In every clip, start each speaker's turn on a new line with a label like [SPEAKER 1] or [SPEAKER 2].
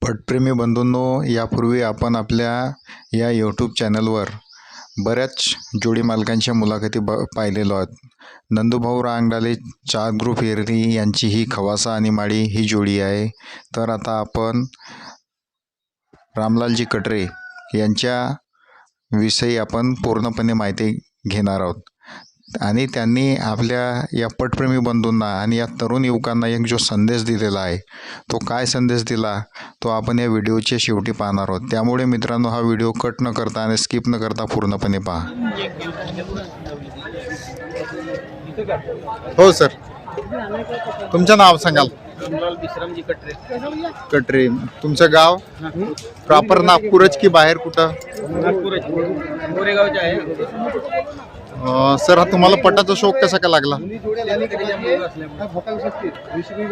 [SPEAKER 1] पटप्रेमी बंधूंनो, यापूर्वी आपण आपल्या या यूट्यूब चॅनलवर बऱ्याच जोडी मालकांच्या मुलाखती पाहिलेलो आहोत. नंदूभाऊ रांगडाले, चार ग्रुप एरली यांची ही खवासा आणि माळी ही जोडी आहे. तर आता आपण रामलालजी कटरे यांच्या विषयी आपण पूर्णपणे माहिती घेणार आहोत. आणि त्यांनी आपल्या या पटप्रेमी बंधूंना आणि या तरुण युवकांना एक जो संदेश दिलेला आहे, तो काय संदेश दिला तो आपण या व्हिडिओच्या शेवटी पाहणार आहोत. त्यामुळे मित्रांनो, हा व्हिडिओ कट न करता आणि स्किप न करता पूर्णपणे पहा. हो सर, तुमचं नाव सांगाल?
[SPEAKER 2] रामलाल विश्रामजी कटरे.
[SPEAKER 1] कटरे, तुमचं गाव प्रॉपर नागपूरच की बाहेर कुठं?
[SPEAKER 2] नागपूरच, गोरेगावचे आहे.
[SPEAKER 1] सर, हा तुम्हाला पटाचा शौक कसा काय लागला?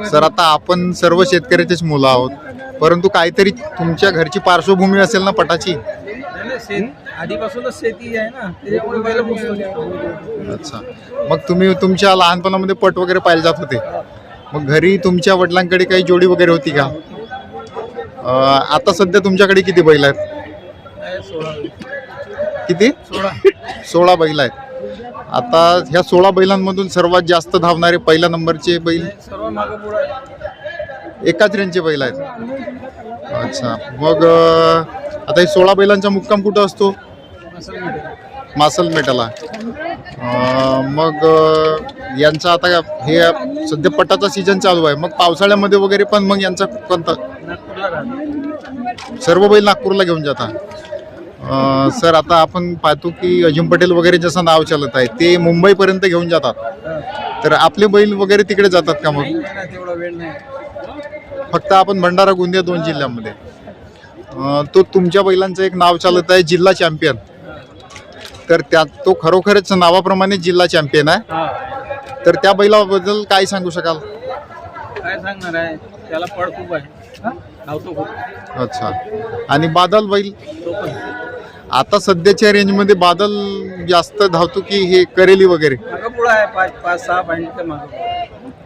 [SPEAKER 1] सर, आता आपण सर्व शेतकऱ्याचेच मुलं आहोत, परंतु काहीतरी तुमच्या घरची पार्श्वभूमी असेल ना पटाची?
[SPEAKER 2] आधीपासूनच शेती आहे ना, त्याच्यामुळे पहिलं पुस्तक.
[SPEAKER 1] अच्छा, मग तुम्ही तुमच्या लहानपणामध्ये पट वगैरे पाहिले जात होते? मग घरी तुमच्या वडिलांकडे काही जोडी वगैरे होती का? आता सध्या तुमच्याकडे किती बैल आहेत?
[SPEAKER 2] 16.
[SPEAKER 1] किती? 16 बैल आहेत. आता ह्या 16 बैलांमधून सर्वात जास्त धावणारे पहिल्या नंबरचे बैल
[SPEAKER 2] सर्व मागं पुढं
[SPEAKER 1] एकाच रेंजचे बैल आहेत. अच्छा, मग आता हे 16 बैलांचा मुक्काम कुठं असतो? मासल मेटाला. मग यांचा आता हे सध्या पटाचा सीझन चालू आहे, मग पावसाळ्यामध्ये वगैरे पण मग यांचा कोणता?
[SPEAKER 2] नागपूरला राहतो.
[SPEAKER 1] सर्व बैल नागपूरला घेऊन जाता? सर, आता आपण पाहतो की अजिम पटेल वगैरे जसं नाव चालत आहे ते मुंबईपर्यंत घेऊन जातात, तर आपले बैल वगैरे तिकडे जातात का? मग
[SPEAKER 2] तेवढा वेळ नाही.
[SPEAKER 1] फक्त आपण भंडारा गोंदिया 2 जिल्ह्यामध्ये. तो तुमच्या बैलांचं एक नाव चालत आहे जिल्हा चॅम्पियन, तर त्यात तो खरोखरच नावाप्रमाणे जिल्हा चॅम्पियन आहे. तर त्या बैलाबद्दल काय सांगू शकाल?
[SPEAKER 2] काय सांगणार आहे, त्याला पड खूप आहे, धावतो खूप.
[SPEAKER 1] अच्छा, आणि बादल बैल
[SPEAKER 2] तो पण
[SPEAKER 1] आता सध्याच्या रेंजमध्ये बादल जास्त धावतो की हे करेली वगैरे?
[SPEAKER 2] मागं पुढं आहे, 5-6 पॉईंट मागं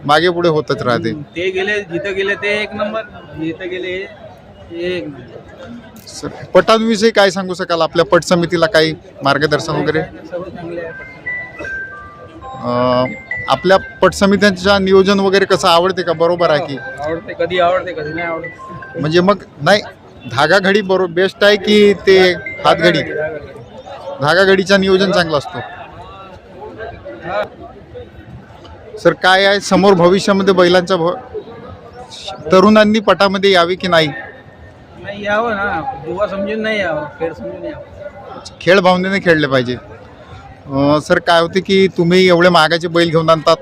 [SPEAKER 1] मागे पुढे होतच राहते.
[SPEAKER 2] ते गेले, जिथं गेले ते 1 नंबर, जिथं गेले ते 1 नंबर.
[SPEAKER 1] सर, पटांविषयी काय सांगू शकाल? आपल्या पट समितीला काही मार्गदर्शन वगैरे?
[SPEAKER 2] सर्व चांगले आहे.
[SPEAKER 1] आपल्या पट समित्यांच्या नियोजन वगैरे कसं आवडते का? बरोबर आहे की?
[SPEAKER 2] आवडते, कधी आवडते कधी नाही आवडते.
[SPEAKER 1] म्हणजे मग नाही, धागा घडी बरोबर बेस्ट आहे की ते हातघडी? धागा घडीचा नियोजन चांगला असतो. सर, काय आहे समोर भविष्यामध्ये बैलांचा तरुणांनी पटामध्ये यावे की नाही?
[SPEAKER 2] नाही यावं ना, जुवा समजून नाही यावं, खेळ समजून यावं.
[SPEAKER 1] खेळ भावनेने खेळले पाहिजे. सर, काय होते की तुम्ही एवढे महागाचे बैल घेऊन आणतात,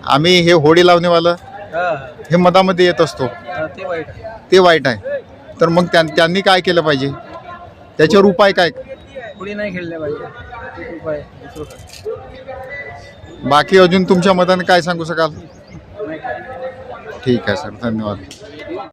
[SPEAKER 1] आम्ही हे होडी लावणेवालं हे मधामध्ये येत असतो,
[SPEAKER 2] ते वाईट आहे.
[SPEAKER 1] ते वाईट आहे. तर मग त्यांनी काय केलं पाहिजे? त्याच्यावर उपाय काय?
[SPEAKER 2] पुढे नाही खेळले पाहिजे, उपाय दुसरं काय.
[SPEAKER 1] बाकी अजून तुमच्या मताने काय सांगू शकाल?
[SPEAKER 2] नाही.
[SPEAKER 1] ठीक आहे सर, धन्यवाद.